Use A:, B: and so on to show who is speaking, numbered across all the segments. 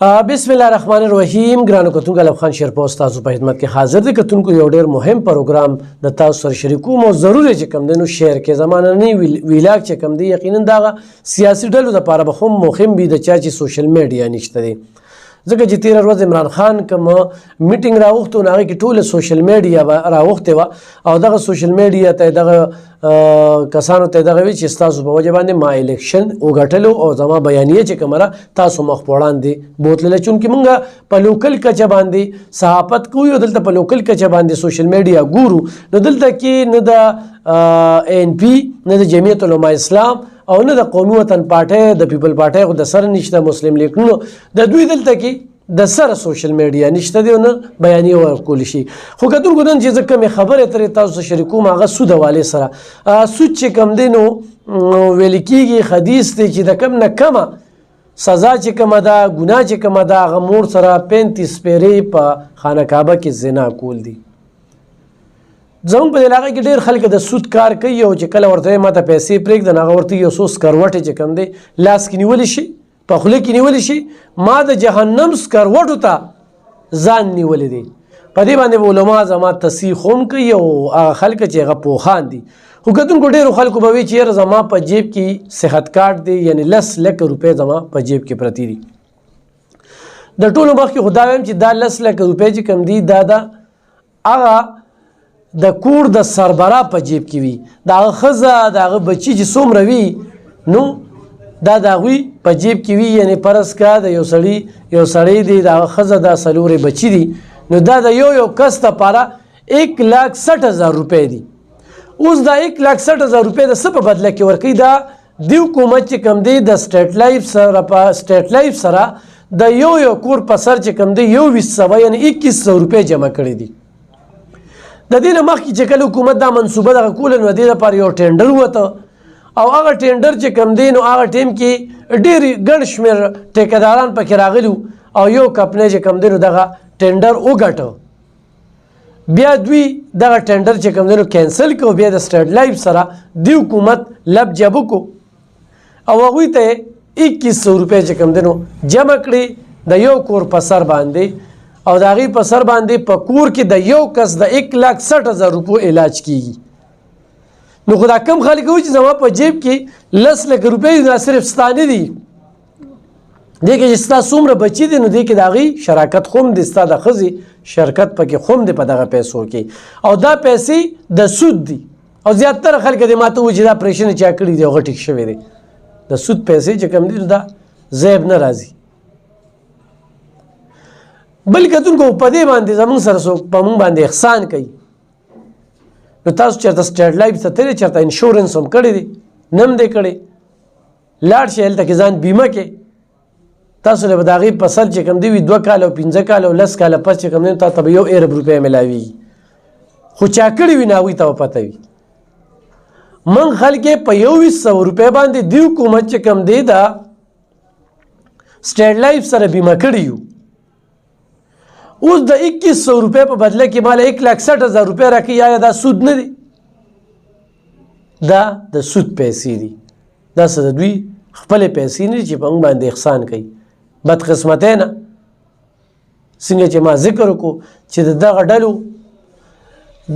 A: بسم الله الرحمن الرحیم. ګرانو کتونکو الف خان شیرپوسټ تاسو په خدمت کې حاضر دي. کتونکو یو ډېر مهم پروګرام د تاسو سره شریکوم او ضروري چې کوم دنو شیر کې زمانه نه ویلاګ چې کوم دی یقینا دا سیاسي ډلو د لپاره به مهم وي د چا چې سوشل میډیا نشته دی. ځکه چې تیر ورځ عمران خان کوم میټینګ راوخته نو هغه کې ټوله سوشل میډیا راوخته و او دغه سوشل میډیا ته دغه کسانو ته دغه وی چې تاسو په وجه باندې ما الیکشن وګټلو او زما بیانیه چې کومه تاسو مخ وړاندې بوتله چون کې مونږه په لوکل کچه باندې صحافت کوو دلته په لوکل کچه باندې سوشل میډیا ګورو نو دلته کې نه د ان پی نه د جمعیت علماء اسلام او نه د قومي وطن پارټي د پیپل پارټي خو د سر نشته مسلم لیگ نو د دوی دلته کې د سر سوشل میډیا نشته دی نه بیانیه ورکول شي. خو کتونکو نن چې زه کومې خبرې ترې تاسو شریکوم هغه سود حوالې سره سود چې کوم دی نو ویل کېږي حدیث دی چې د کم نه کمه سزا چې کومه ده ګناه چې کومه ده هغه مور سره 35 پیرې په خانه کعبه کې زنا کول دي. زموږ په علاقه کې ډېر خلک د سود کار کوي او چې کله ورته ماته پیسې پرېږدي هغه ورته یو څو سکروټې چې کوم دی لاس کې نیولی شي په خوله کې نیولی شي ما د جهنم سکروټو ته ځان نیولی دی. په دې باندې علما زما تصحیح هم کوي او هغه خلک چې هغه پوهان دي. خو کتونکو ډېرو خلکو به وایي چې یاره زما په جیب کې صحت کارت دی یعنی 10 لک روپۍ زما په جیب کې پرتې دي. د ټولو مخکې خو دا وایم چې دا 10 لک روپۍ چې کوم دي دا هغه د کور د سربرا په جیب کې وي د هغه ښځه د هغه بچي چې څومره وي نو دا د هغوی په جیب کې وي یعنې فرض کا د یو سړی دی د هغه ښځه دا څلورې بچي دي نو دا د یو کس دپاره 1,60,000 روپۍ دي. اوس دا 1,60,000 روپۍ د څه په بدله کې ورکوي دا دی حکومت چې کوم دی د سټیټ لایف سره د یو کور په سر چې کوم دی 2,100 یعنې 2,100 روپۍ جمع کړي دي. د دې نه مخکې چې کله حکومت دا منصوبه دغه کوله نو د دې لپاره یو ټینډر وته او هغه ټینډر چې کوم دی نو هغه ټیم کې ډېر ګڼ شمېر ټیکهداران پکې راغلي او یو کمپنۍ چې کوم دی نو دغه ټینډر وګټه. بیا دوی دغه ټینډر چې کوم دی نو کینسل کړو بیا د سټیټ لایف سره دی حکومت لب جب وکړو او هغوی ته 2,100 روپۍ چې کوم دی نو جمع کړي د یو کور په سر باندې او د هغې په سر باندې په کور کې د یو کس د 1,60,000 روپو علاج کیږي. نو خو دا کم خلک وي چې زما په جیب کې 10 لک روپۍ دا صرف ستا نه دي دې کې چې ستا څومره بچي دي نو دې کې د هغې شراکت خو هم دی ستا د ښځې شرکت پکې خو هم دی په دغه پیسو کې او دا پیسې د سود دي او زیاتره خلک دې ما ته وایي چې دا اپریشن یې چا کړي دی هغه ټیک شوی دی. د سود پیسې چې کوم دي دا ضایب نه راځي. بل کتونکو په دې باندې زموږ سره څوک په موږ باندې احسان کوي نو تاسو چېرته سټیټ لایف ته تللی چېرته انشورنس هم کړی دی نه هم دی کړی لاړ شئ هلته کې ځان بیمه کې تاسو له به د هغې په سر چې کوم دی وي 2 کاله او 15 کاله او 10 کاله پس چې کوم دی تا ته به 1 ارب روپۍ میلاویږي خو چا کړي وي نو هغوی ته به پته وي. موږ خلک یې په 2,100 روپۍ باندې دی حکومت چې کوم دی دا سټیټ لایف سره بیمه کړي یو اوس د 2,100 روپۍ په بدله کې ماله 1,60,000 روپۍ راکوي آیا دا سود نه دی؟ دا د سود پیسې دي. دا څه د دوی خپلې پیسې نه دي چې په موږ باندې احسان کوي. بدقسمتی نه څنګه چې ما ذکر وکړو چې د دغه ډلو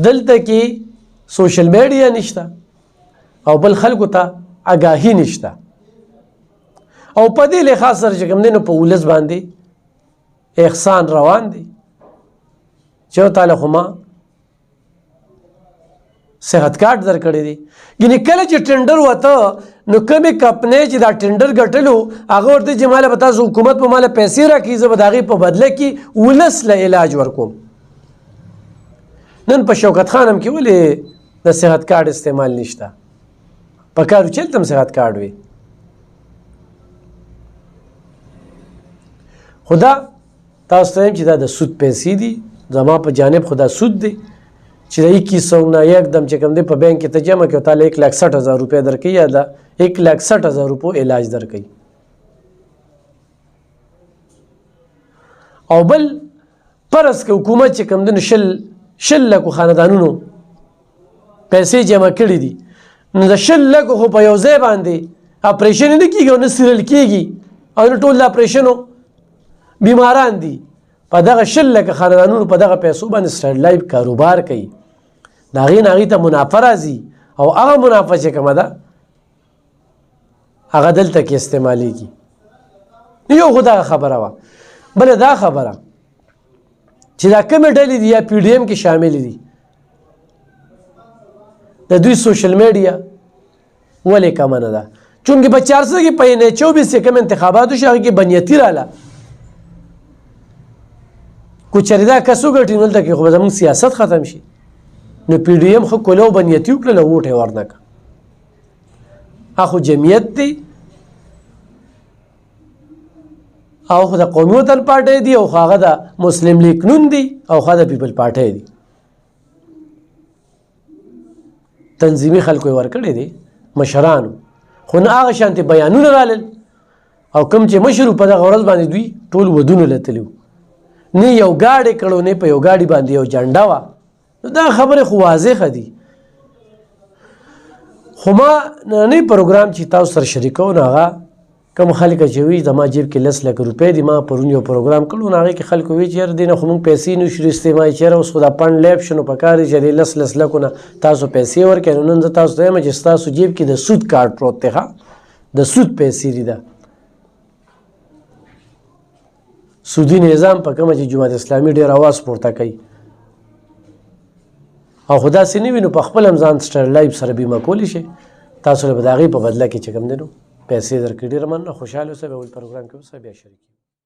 A: دلته کې سوشل میډیا نشته او بل خلکو ته آګاهي نشته او په دې لحاظ سره چې کوم دی نو په ولس باندې احسان روان دی چې تعالی خو ما صحت کارت در کړی دی. یعنې کله چې ټینډر وته نو کومې کمپنۍ چې دا ټینډر ګټلو هغه ورته چې ماله به تاسو حکومت په ماله پیسې راکړي زه به د هغې په بدله کې ولس له علاج ورکوم. نن په شوکت خان هم کې ولې د صحت کارت استعمال نشته په کار چې هلته هم صحت کارت وي. خو دا تاسو ته چې دا د سود پیسې دي زما په جانب خو دا سود دی چې د 2,100 نه یکدم چې کوم دی په بینک کې ته جمع کړې او تاله 1,60,000 روپۍ درکوي یا د 1,60,000 روپو علاج درکوي. او بل فرض که حکومت چې کوم دی نو 100 لکو خاندانونو پیسې جمع کړي دي نو د 100 لکو خو په یو ځای باندې اپریشن نه کېږي او نه سیرل کېږي او نه ټول د اپریشنو بیماران دي په دغه 20 لکه خاندانونو په دغه پیسو باندې سټرلایف کاروبار کوي د هغې نه هغې ته منافع راځي او هغه منافع چې کومه ده هغه دلته کې استعمالیږي. یو خو دغه خبره وه. بله دا خبره چې دا کومې ډلې دي یا پی ډي ایم کې شامل دي د دوی سوشل میډیا ولې کمه نه ده؟ چونکې په 400 کې په 24 کې کوم انتخابات وشو هغې کې بنیتي راله کو چېرې دا کس وګټي نو دلته کې خو به زموږ سیاست ختم شي. نو پی ډي ایم خو کولو بنیتي وکړله ووټ یې ورنه کړه. هغه خو جمعیت دی او خو د قومي وطن پارټۍ دی او خو هغه د مسلم لیگ نون دی او خو د پیپل پارټۍ دی. تنظیمي خلکو یې ورکړی دی مشرانو خو نه هغه شانتې بیانونه رالل او کوم چې مشر په دغه ورځ باندې دوی ټول ودونه له تلي وو نه یو ګاډی کړو نه په یو ګاډي باندې یو جنډه وه. نو دا خبرې خو واضحه دي. خو ما نننی پروګرام چې تاسو سره شریکوم نو هغه کوم خلک چې وي زما جیب کې 10 لک روپۍ دي ما پرون یو پروګرام کړو نو هغې کې خلکو وی چې یاره دې نه خو موږ پیسې نشو استعمال چېرې اوس خو دا پنډ لیب شو نو پکار دی چې دې 10 لکو نه تاسو پیسې ورکړئ. نو نن زه تاسو ته وایم چې ستاسو جیب کې د سود کارت پروت دی ښه د سود پیسې دي ده سودي نظام په کومه چې جماعت اسلامي ډېر اواز پورته کوي او خو داسې نه وي نو په خپل هم ځان سټرلایف سره بیمه کولی شي تاسو له به د هغې په بدله کې چې کوم دی نو پیسې درکړي. ډېره مننه خوشحاله اوسئ. به بل پروګرام کې اوسئ بیا شریک